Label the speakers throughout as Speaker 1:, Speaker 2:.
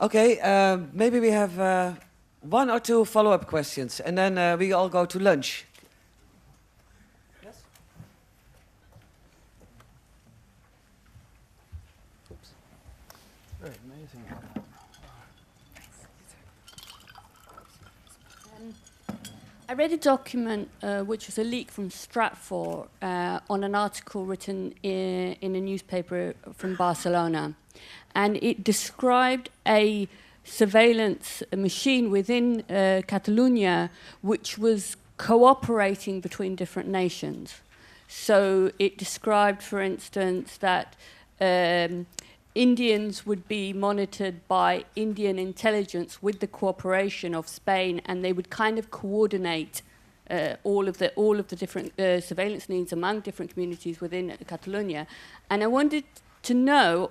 Speaker 1: Okay, maybe we have one or two follow-up questions, and then we all go to lunch. Yes?
Speaker 2: Oops. Very amazing.
Speaker 3: I read a document which was a leak from Stratfor on an article written in a newspaper from Barcelona. And it described a surveillance machine within Catalonia which was cooperating between different nations. So it described, for instance, that Indians would be monitored by Indian intelligence with the cooperation of Spain, and they would kind of coordinate all of the different surveillance needs among different communities within Catalonia. And I wanted to know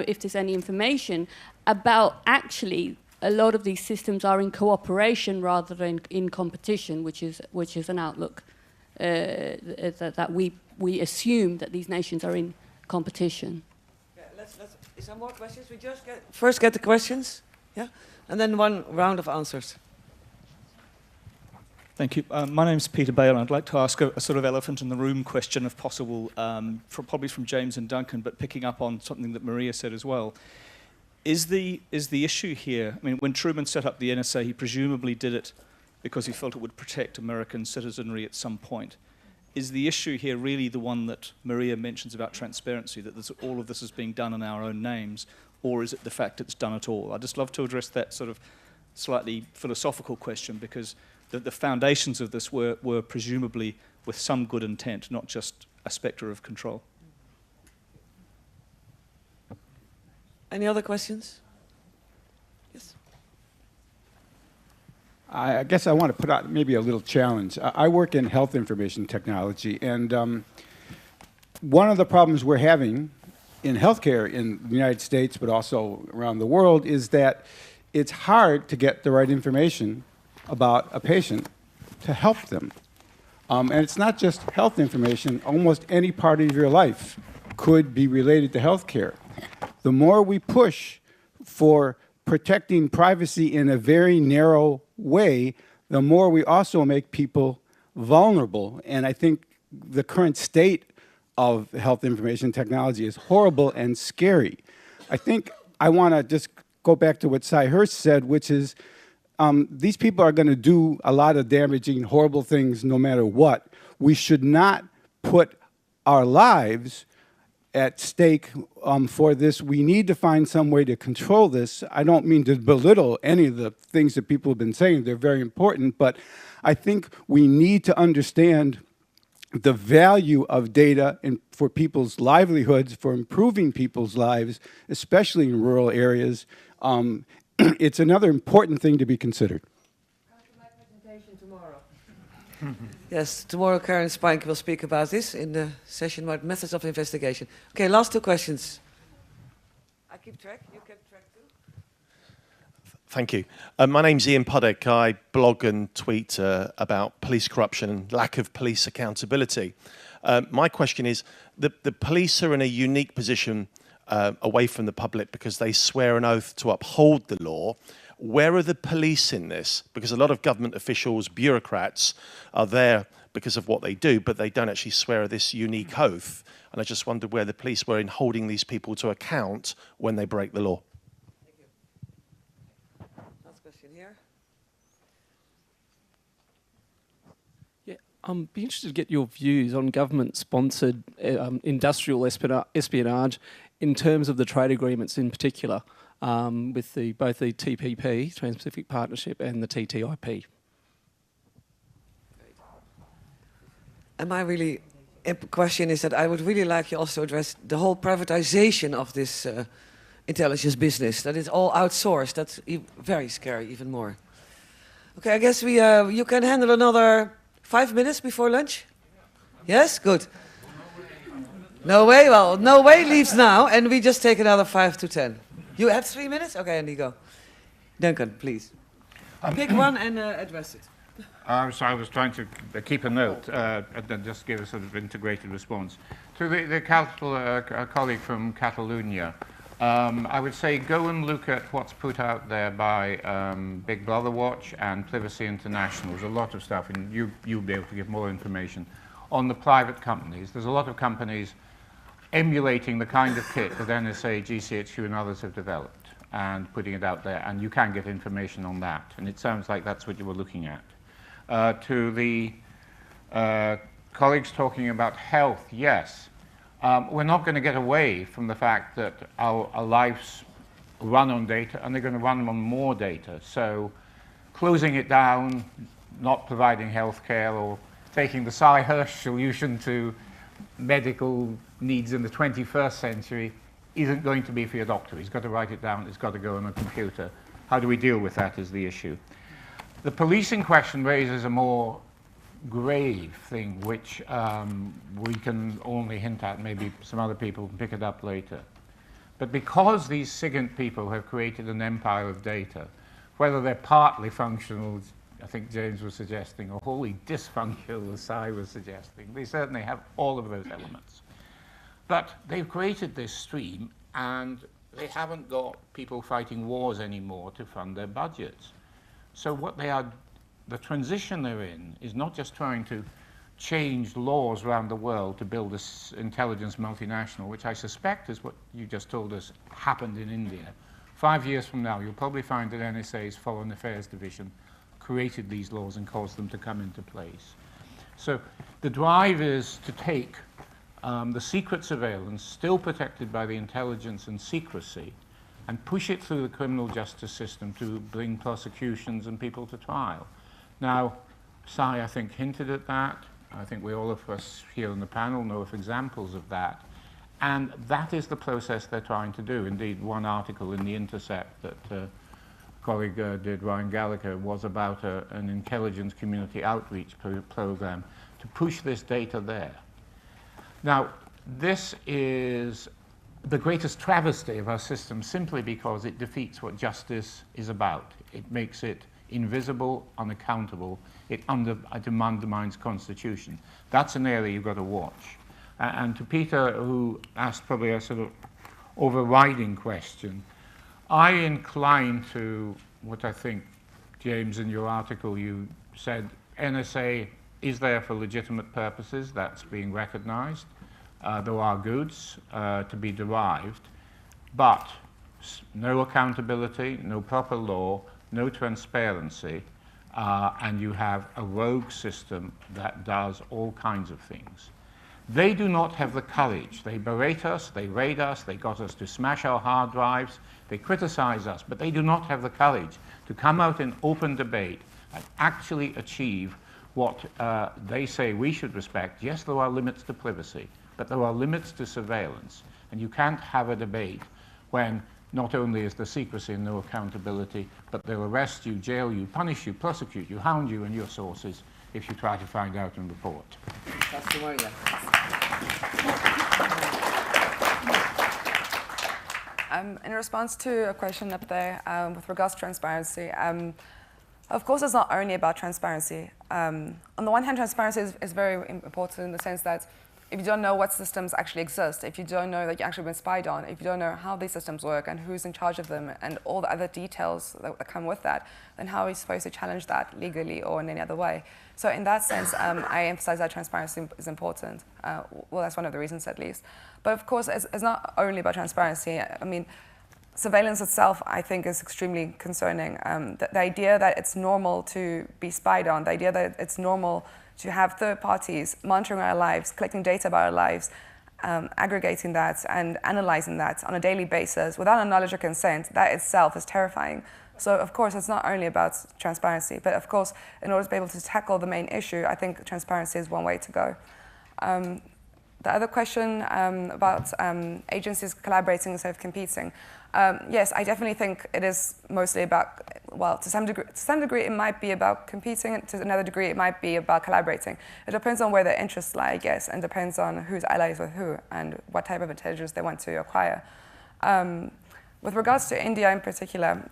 Speaker 3: if there's any information about actually a lot of these systems are in cooperation rather than in competition, which is an outlook that we assume that these nations are in competition.
Speaker 1: Is there more questions? We just first get the questions, yeah, and then one round of answers.
Speaker 4: Thank you. My name's Peter Bale, and I'd like to ask a sort of elephant in the room question, if possible, probably from James and Duncan, but picking up on something that Maria said as well. Is the issue here, I mean, when Truman set up the NSA, he presumably did it because he felt it would protect American citizenry at some point. Is the issue here really the one that Maria mentions about transparency, that all of this is being done in our own names, or is it the fact it's done at all? I'd just love to address that sort of slightly philosophical question, because the foundations of this were presumably with some good intent, not just a spectre of control.
Speaker 1: Any other questions? Yes.
Speaker 5: I guess I want to put out maybe a little challenge. I work in health information technology, and one of the problems we're having in healthcare in the United States, but also around the world, is that it's hard to get the right information about a patient to help them. And it's not just health information. Almost any part of your life could be related to healthcare. The more we push for protecting privacy in a very narrow way, the more we also make people vulnerable. And I think the current state of health information technology is horrible and scary. I think I want to just go back to what Cy Hurst said, which is these people are going to do a lot of damaging, horrible things no matter what. We should not put our lives at stake for this. We need to find some way to control this. I don't mean to belittle any of the things that people have been saying. They're very important, but I think we need to understand the value of data for people's livelihoods, for improving people's lives, especially in rural areas. It's another important thing to be considered.
Speaker 1: Come to my presentation tomorrow. Yes, tomorrow Karen Spink will speak about this in the session about methods of investigation. Okay, last two questions. I keep track, you keep track too.
Speaker 6: Thank you. My name's Ian Puddick. I blog and tweet about police corruption and lack of police accountability. My question is, the police are in a unique position away from the public because they swear an oath to uphold the law. Where are the police in this? Because a lot of government officials, bureaucrats, are there because of what they do, but they don't actually swear this unique oath. And I just wondered where the police were in holding these people to account when they break the law.
Speaker 1: Thank you. Last question here.
Speaker 2: Yeah, I'd be interested to get your views on government-sponsored industrial espionage in terms of the trade agreements in particular, with both the TPP, Trans-Pacific Partnership, and the TTIP.
Speaker 1: And my really question is that I would really like you also to address the whole privatization of this intelligence business, that it's all outsourced. That's very scary, even more. Okay, I guess you can handle another 5 minutes before lunch? Yes? Good. No way? Well, no way leaves now, and we just take another 5 to 10. You have 3 minutes? Okay, Andy, go. Duncan, please. Pick one and address it.
Speaker 7: So I was trying to keep a note and then just give a sort of integrated response. To the colleague from Catalonia, I would say go and look at what's put out there by Big Brother Watch and Privacy International. There's a lot of stuff, and you'll be able to give more information on the private companies. There's a lot of companies emulating the kind of kit that NSA, GCHQ, and others have developed and putting it out there, and you can get information on that. And it sounds like that's what you were looking at. To the colleagues talking about health, yes. We're not going to get away from the fact that our lives run on data, and they're going to run on more data. So closing it down, not providing health care, or taking the Cy Hirsch solution to medical needs in the 21st century isn't going to be for your doctor. He's got to write it down. It's got to go on a computer. How do we deal with that is the issue. The policing question raises a more grave thing, which we can only hint at. Maybe some other people can pick it up later. But because these SIGINT people have created an empire of data, whether they're partly functional, I think James was suggesting, or wholly dysfunctional, as Cy was suggesting, they certainly have all of those elements. But they've created this stream, and they haven't got people fighting wars anymore to fund their budgets. So what they are, the transition they're in is not just trying to change laws around the world to build this intelligence multinational, which I suspect is what you just told us happened in India. 5 years from now, you'll probably find that NSA's Foreign Affairs Division created these laws and caused them to come into place. So the drive is to take the secret surveillance, still protected by the intelligence and secrecy, and push it through the criminal justice system to bring prosecutions and people to trial. Now, Cy, I think, hinted at that. I think all of us here on the panel know of examples of that. And that is the process they're trying to do. Indeed, one article in The Intercept that a colleague did, Ryan Gallagher, was about an intelligence community outreach program to push this data there. Now, this is the greatest travesty of our system simply because it defeats what justice is about. It makes it invisible, unaccountable. It undermines Constitution. That's an area you've got to watch. And to Peter, who asked probably a sort of overriding question, I incline to what I think, James, in your article you said, NSA is there for legitimate purposes. That's being recognized. There are goods to be derived, but no accountability, no proper law, no transparency, and you have a rogue system that does all kinds of things. They do not have the courage. They berate us, they raid us, they got us to smash our hard drives, they criticize us, but they do not have the courage to come out in open debate and actually achieve what they say we should respect. Yes, there are limits to privacy, but there are limits to surveillance, and you can't have a debate when not only is there secrecy and no accountability, but they'll arrest you, jail you, punish you, prosecute you, hound you and your sources if you try to find out and report.
Speaker 8: In response to a question up there with regards to transparency, of course it's not only about transparency. On the one hand, transparency is very important in the sense that if you don't know what systems actually exist, if you don't know that you've actually been spied on, if you don't know how these systems work and who's in charge of them and all the other details that come with that, then how are you supposed to challenge that legally or in any other way? So in that sense, I emphasize that transparency is important. Well, that's one of the reasons at least. But of course, it's not only about transparency. I mean, surveillance itself, I think, is extremely concerning. The idea that it's normal to be spied on, the idea that it's normal to have third parties monitoring our lives, collecting data about our lives, aggregating that and analyzing that on a daily basis without our knowledge or consent, that itself is terrifying. So of course, it's not only about transparency, but of course, in order to be able to tackle the main issue, I think transparency is one way to go. The other question about agencies collaborating instead of competing. Yes, I definitely think it is mostly about, well, to some degree it might be about competing, to another degree it might be about collaborating. It depends on where their interests lie, I guess, and depends on who's allies with who and what type of intelligence they want to acquire. With regards to India in particular,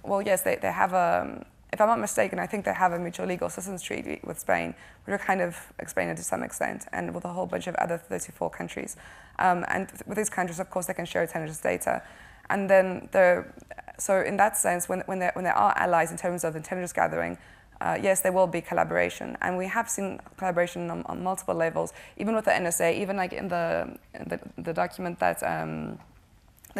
Speaker 8: well, yes, they have a, if I'm not mistaken, I think they have a mutual legal assistance treaty with Spain, which will kind of explain it to some extent, and with a whole bunch of other 34 countries. And with these countries, of course, they can share intelligence data. And then so in that sense, when there are allies in terms of intelligence gathering, yes, there will be collaboration, and we have seen collaboration on multiple levels, even with the NSA, even like in the document that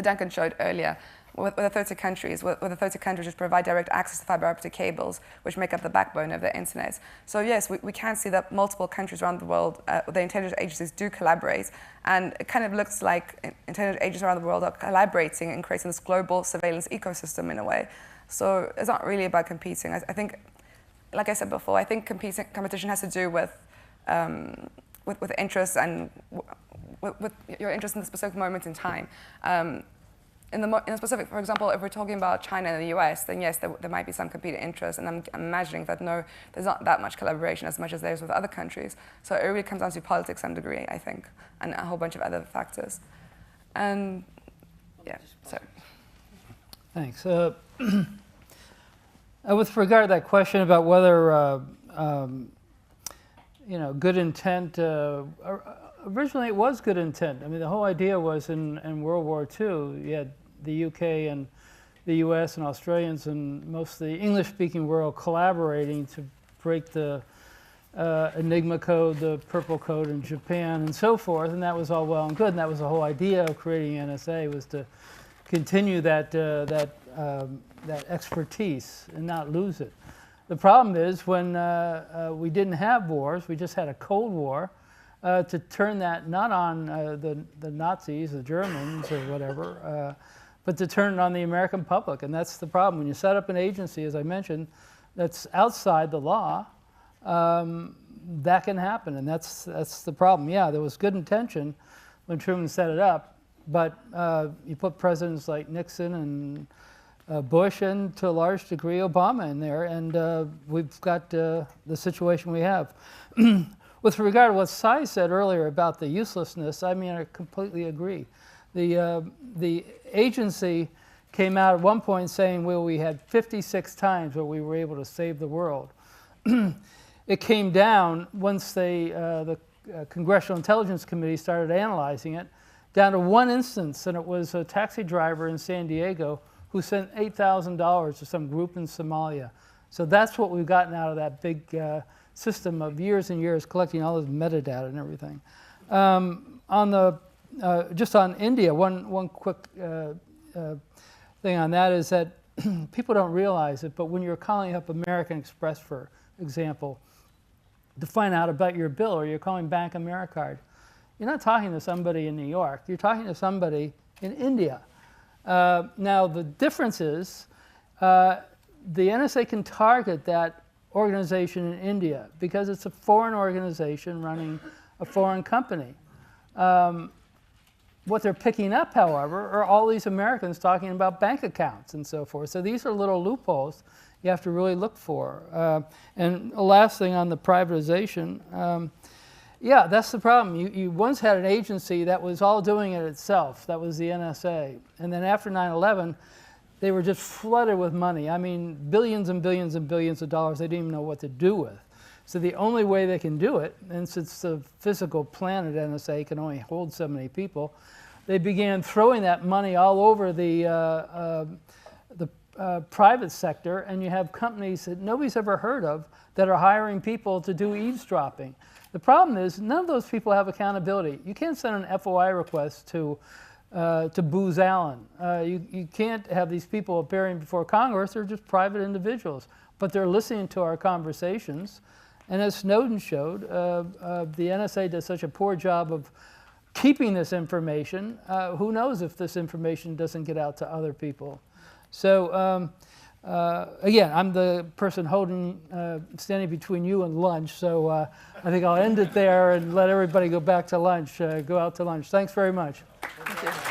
Speaker 8: Duncan showed earlier, with the 30 countries, which provide direct access to fiber optic cables, which make up the backbone of the internet. So yes, we can see that multiple countries around the world, the intelligence agencies do collaborate, and it kind of looks like intelligence agencies around the world are collaborating and creating this global surveillance ecosystem in a way. So it's not really about competing. I think, like I said before, I think competition has to do with interests and with your interest in the specific moment in time. In a specific, for example, if we're talking about China and the US, then yes, there might be some competing interests, and I'm imagining that no, there's not that much collaboration as much as there is with other countries. So it really comes down to politics to some degree, I think, and a whole bunch of other factors. And yeah, so.
Speaker 9: Thanks. With regard to that question about whether good intent, originally it was good intent. I mean, the whole idea was in World War II, you had the UK and the US and Australians and most of the English-speaking world collaborating to break the Enigma code, the Purple Code in Japan, and so forth, and that was all well and good, and that was the whole idea of creating NSA, was to continue that expertise and not lose it. The problem is when we didn't have wars, we just had a Cold War, to turn that not on the Nazis, the Germans, or whatever, but to turn it on the American public. And that's the problem. When you set up an agency, as I mentioned, that's outside the law, that can happen, and that's the problem. Yeah, there was good intention when Truman set it up, but you put presidents like Nixon and Bush and, to a large degree, Obama in there, and we've got the situation we have. With regard to what Cy said earlier about the uselessness, I mean, I completely agree. The agency came out at one point saying, well, we had 56 times where we were able to save the world. It came down once the Congressional Intelligence Committee started analyzing it, down to one instance, and it was a taxi driver in San Diego who sent $8,000 to some group in Somalia. So that's what we've gotten out of that big system of years and years collecting all this metadata and everything. Just on India, one quick thing on that is that people don't realize it, but when you're calling up American Express, for example, to find out about your bill, or you're calling Bank AmeriCard, you're not talking to somebody in New York, you're talking to somebody in India. Now the difference is the NSA can target that organization in India because it's a foreign organization running a foreign company. What they're picking up, however, are all these Americans talking about bank accounts and so forth. So these are little loopholes you have to really look for. And the last thing on the privatization, yeah, that's the problem. You once had an agency that was all doing it itself. That was the NSA. And then after 9/11, they were just flooded with money. I mean, billions and billions and billions of dollars they didn't even know what to do with. So the only way they can do it, and since the physical plant at NSA can only hold so many people, they began throwing that money all over the private sector, and you have companies that nobody's ever heard of that are hiring people to do eavesdropping. The problem is none of those people have accountability. You can't send an FOI request to Booz Allen. You can't have these people appearing before Congress. They're just private individuals, but they're listening to our conversations. And as Snowden showed, the NSA does such a poor job of keeping this information. Who knows if this information doesn't get out to other people? So again, I'm the person standing between you and lunch. So I think I'll end it there and let everybody go back to lunch, go out to lunch. Thanks very much.
Speaker 8: Thank you.